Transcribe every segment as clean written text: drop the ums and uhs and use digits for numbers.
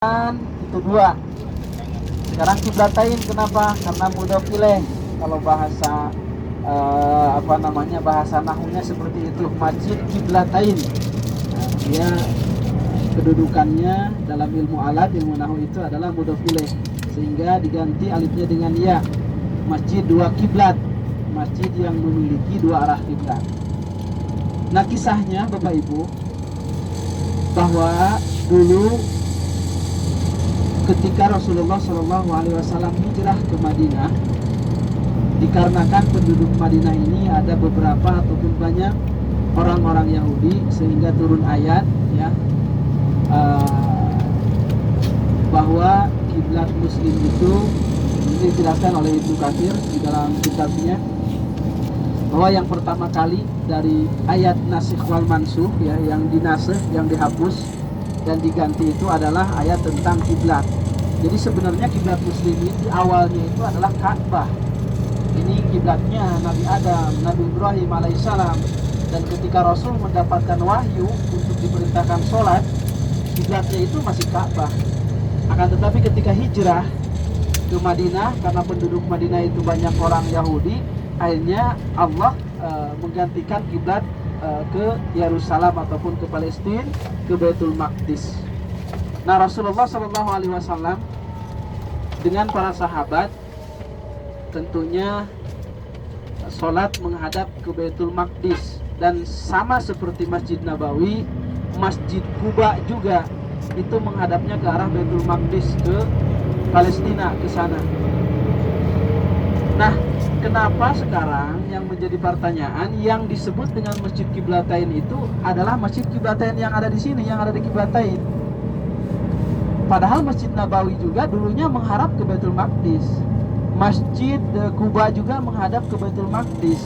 itu dua. Sekarang kiblatain kenapa? Karena mudah pilih. Kalau bahasa bahasa nahunya seperti itu, masjid kiblatain. Nah, dia kedudukannya dalam ilmu alat, ilmu nahu itu adalah mudah pilih, sehingga diganti alifnya dengan ya. Masjid dua kiblat, masjid yang memiliki dua arah kiblat. Nah, kisahnya Bapak Ibu, bahwa dulu ketika Rasulullah SAW hijrah ke Madinah, dikarenakan penduduk Madinah ini ada beberapa ataupun banyak orang-orang Yahudi, sehingga turun ayat ya bahwa kiblat Muslim itu, ini dijelaskan oleh Ibnu Katsir di dalam kitabnya, bahwa yang pertama kali dari ayat nasikh wal mansukh ya, yang dinasih, yang dihapus dan diganti itu adalah ayat tentang kiblat. Jadi sebenarnya kiblat muslimin di awalnya itu adalah Ka'bah. Ini kiblatnya Nabi Adam, Nabi Ibrahim alaihissalam. Dan ketika Rasul mendapatkan wahyu untuk diperintahkan sholat, kiblatnya itu masih Ka'bah. Akan tetapi ketika hijrah ke Madinah, karena penduduk Madinah itu banyak orang Yahudi, akhirnya Allah menggantikan kiblat ke Yerusalem ataupun ke Palestina, ke Baitul Maqdis. Nah, Rasulullah SAW dengan para sahabat tentunya sholat menghadap ke Baitul Maqdis, dan sama seperti Masjid Nabawi, Masjid Quba juga itu menghadapnya ke arah Baitul Maqdis, ke Palestina, ke sana. Nah, kenapa sekarang yang menjadi pertanyaan yang disebut dengan Masjid Kiblatain itu adalah Masjid Kiblatain yang ada di sini, yang ada di Kiblatain? Padahal Masjid Nabawi juga dulunya menghadap ke Baitul Maqdis. Masjid Quba juga menghadap ke Baitul Maqdis.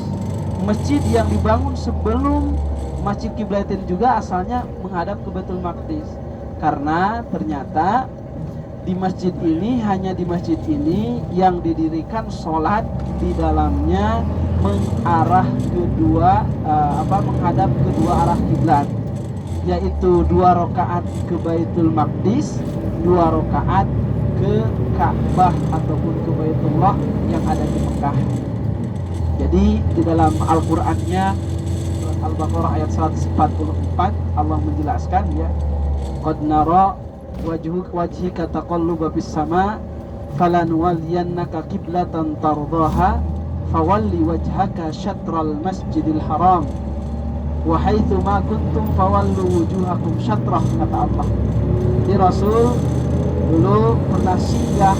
Masjid yang dibangun sebelum Masjid Kiblatain juga asalnya menghadap ke Baitul Maqdis. Karena ternyata di masjid ini, hanya di masjid ini yang didirikan sholat di dalamnya menghadap kedua arah kiblat, yaitu 2 rakaat ke Baitul Maqdis, 2 rakaat ke Ka'bah ataupun ke Baitullah yang ada di Mekah. Jadi di dalam Al-Qur'annya surat Al-Baqarah ayat 144 Allah menjelaskan ya, qad nara wajhika taqalluba fis sama falanwalliyannaka qiblatan tardaha fawalli wajhaka syatral masjidil haram wa haitsu ma kuntum fawallu wujuhakum syatrah, kata Allah. Di Rasul dulu pernah singgah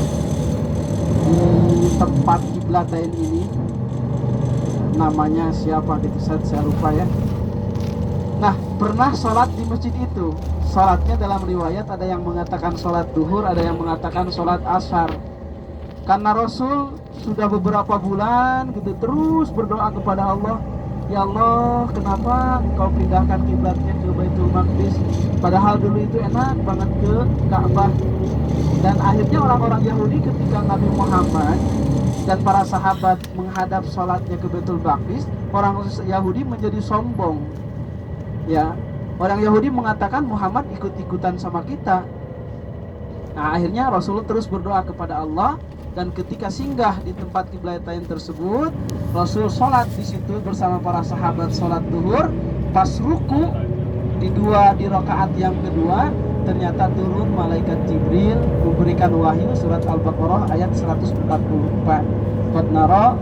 di tempat kiblatain ini, namanya siapa gitu, saya lupa ya. Nah, pernah sholat di masjid itu. Sholatnya dalam riwayat ada yang mengatakan sholat duhur, ada yang mengatakan sholat ashar. Karena Rasul sudah beberapa bulan gitu terus berdoa kepada Allah, ya Allah, kenapa Engkau pindahkan kiblatnya ke Baitul Maqdis? Padahal dulu itu enak banget ke Ka'bah. Dan akhirnya orang-orang Yahudi ketika Nabi Muhammad dan para sahabat menghadap sholatnya ke Baitul Maqdis, orang Yahudi menjadi sombong. Ya, orang Yahudi mengatakan Muhammad ikut-ikutan sama kita. Nah, akhirnya Rasulullah terus berdoa kepada Allah, dan ketika singgah di tempat kiblatain tersebut, Rasul sholat di situ bersama para sahabat sholat duhur. Pas ruku di rakaat yang kedua, ternyata turun malaikat Jibril memberikan wahyu surat Al-Baqarah ayat 144. Qad nara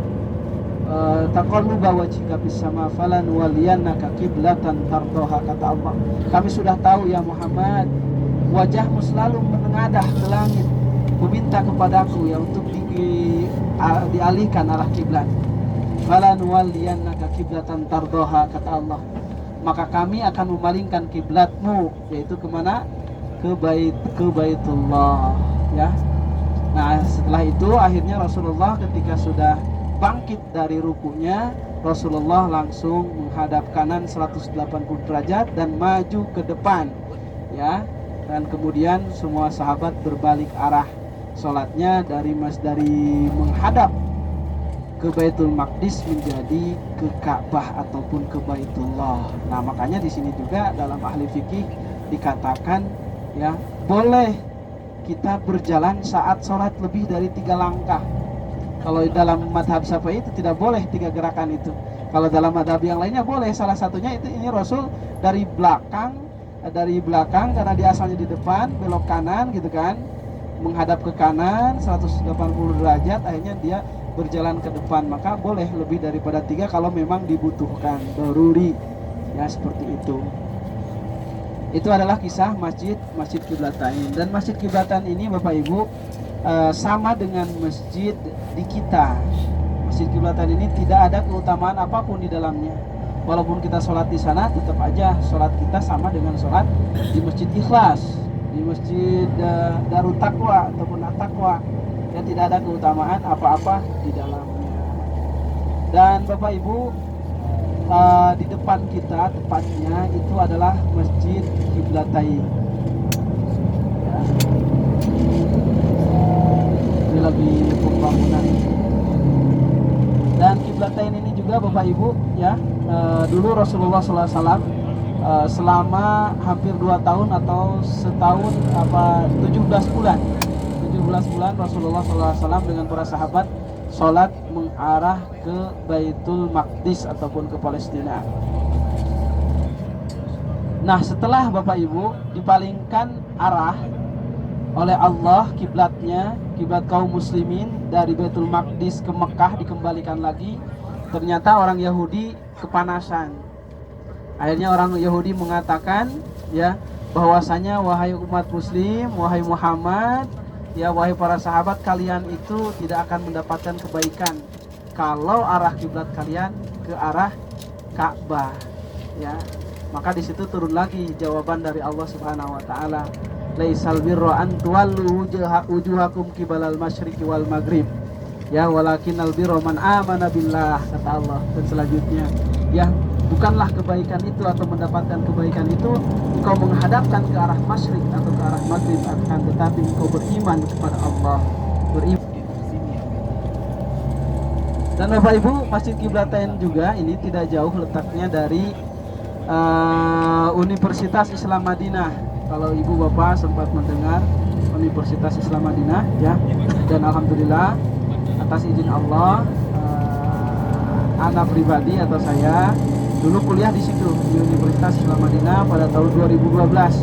taqalluba wajhika fis sama falanwalliyannaka qiblatan tardaha, kata Allah. Kami sudah tahu ya Muhammad, wajahmu selalu menengadah ke langit, meminta kepadaku ya untuk dialihkan arah kiblat. Falanwalliyannaka qiblatan tardaha, kata Allah. Maka kami akan memalingkan kiblatmu, yaitu kemana? Ke Baitullah ya. Nah, setelah itu akhirnya Rasulullah ketika sudah bangkit dari rukunya, Rasulullah langsung menghadap kanan 180 derajat dan maju ke depan ya. Dan kemudian semua sahabat berbalik arah sholatnya dari menghadap ke Baitul Maqdis menjadi ke Ka'bah ataupun ke Baitullah. Nah, makanya di sini juga dalam ahli fikih dikatakan ya, boleh kita berjalan saat sholat lebih dari 3 langkah. Kalau dalam madhab Syafi'i itu tidak boleh 3 gerakan itu. Kalau dalam madhab yang lainnya boleh. Salah satunya itu ini Rasul dari belakang karena dia asalnya di depan, belok kanan gitu kan, menghadap ke kanan 180 derajat, akhirnya dia berjalan ke depan. Maka boleh lebih daripada 3 kalau memang dibutuhkan, daruri ya, seperti itu. Itu adalah kisah Masjid Qiblatain. Dan Masjid Qiblatain ini Bapak Ibu sama dengan masjid di kita. Masjid Qiblatain ini tidak ada keutamaan apapun di dalamnya. Walaupun kita sholat di sana, tetap aja sholat kita sama dengan sholat di Masjid Ikhlas, di Masjid Darut Taqwa ataupun At-Taqwa. Ya, tidak ada keutamaan apa-apa di dalamnya. Dan Bapak Ibu, di depan kita tepatnya itu adalah Masjid Qiblatain. Ya. Ini lagi pembangunan. Dan Qiblatain ini juga Bapak Ibu ya, dulu Rasulullah SAW selama hampir 2 tahun atau setahun 17 bulan Rasulullah SAW dengan para sahabat sholat mengarah ke Baitul Maqdis ataupun ke Palestina. Nah, setelah Bapak Ibu dipalingkan arah oleh Allah kiblatnya, kiblat kaum muslimin dari Baitul Maqdis ke Mekah dikembalikan lagi, ternyata orang Yahudi kepanasan. Akhirnya orang Yahudi mengatakan ya, bahwasanya wahai umat muslim, wahai Muhammad, ya wahai para sahabat, kalian itu tidak akan mendapatkan kebaikan kalau arah kiblat kalian ke arah Ka'bah ya. Maka di situ turun lagi jawaban dari Allah Subhanahu wa taala, laisal birra an tuwallu wujuhakum qibalal masyriqi wal maghrib ya, walakinnal birra man amana billah, kata Allah. Dan selanjutnya ya, bukanlah kebaikan itu atau mendapatkan kebaikan itu engkau menghadapkan ke arah masyrik atau ke arah maghrib, akan tetapi engkau beriman kepada Allah, beriman. Dan Bapak Ibu, Masjid Qiblatain juga ini tidak jauh letaknya dari Universitas Islam Madinah. Kalau Ibu Bapak sempat mendengar Universitas Islam Madinah ya, dan alhamdulillah atas izin Allah, anak pribadi atau saya dulu kuliah di situ di Universitas Islam Madinah pada tahun 2012.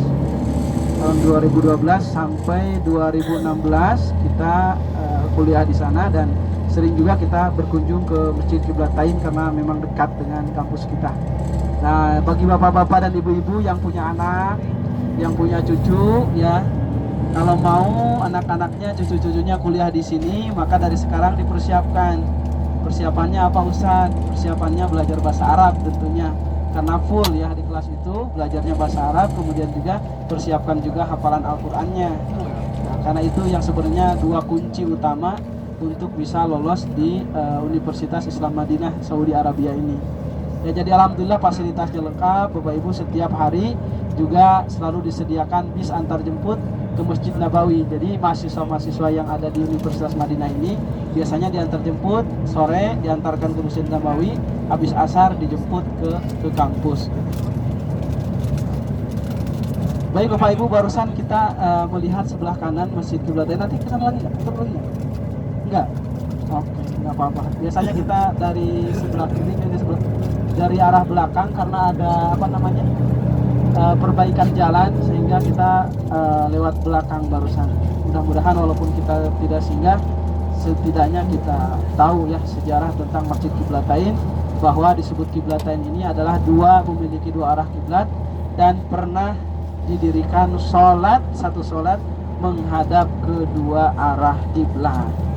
Tahun 2012 sampai 2016 kita kuliah di sana, dan sering juga kita berkunjung ke Masjid Qiblatain karena memang dekat dengan kampus kita. Nah, bagi bapak-bapak dan ibu-ibu yang punya anak, yang punya cucu ya, kalau mau anak-anaknya, cucu-cucunya kuliah di sini, maka dari sekarang dipersiapkan. Persiapannya apa Ustaz? Persiapannya belajar bahasa Arab tentunya, karena full ya di kelas itu belajarnya bahasa Arab, kemudian juga persiapkan juga hafalan Al-Qur'annya. Nah, karena itu yang sebenarnya 2 kunci utama untuk bisa lolos di Universitas Islam Madinah Saudi Arabia ini. Ya, jadi alhamdulillah fasilitasnya lengkap. Bapak Ibu, setiap hari juga selalu disediakan bis antar jemput ke Masjid Nabawi. Jadi mahasiswa-mahasiswa yang ada di Universitas Madinah ini biasanya diantar jemput sore, diantarkan ke Masjid Nabawi, habis asar dijemput ke kampus. Baik Bapak Ibu, barusan kita melihat sebelah kanan Masjid Qiblatain. Nanti kita lagi nggak? Turun lagi nggak? Enggak? Oke, nggak apa-apa. Biasanya kita dari sebelah kiri, dari arah belakang karena ada perbaikan jalan, sehingga kita lewat belakang barusan. Mudah-mudahan walaupun kita tidak singgah, setidaknya kita tahu ya sejarah tentang Masjid Qiblatain, bahwa disebut Qiblatain ini adalah memiliki 2 arah kiblat, dan pernah didirikan satu sholat menghadap kedua arah kiblat.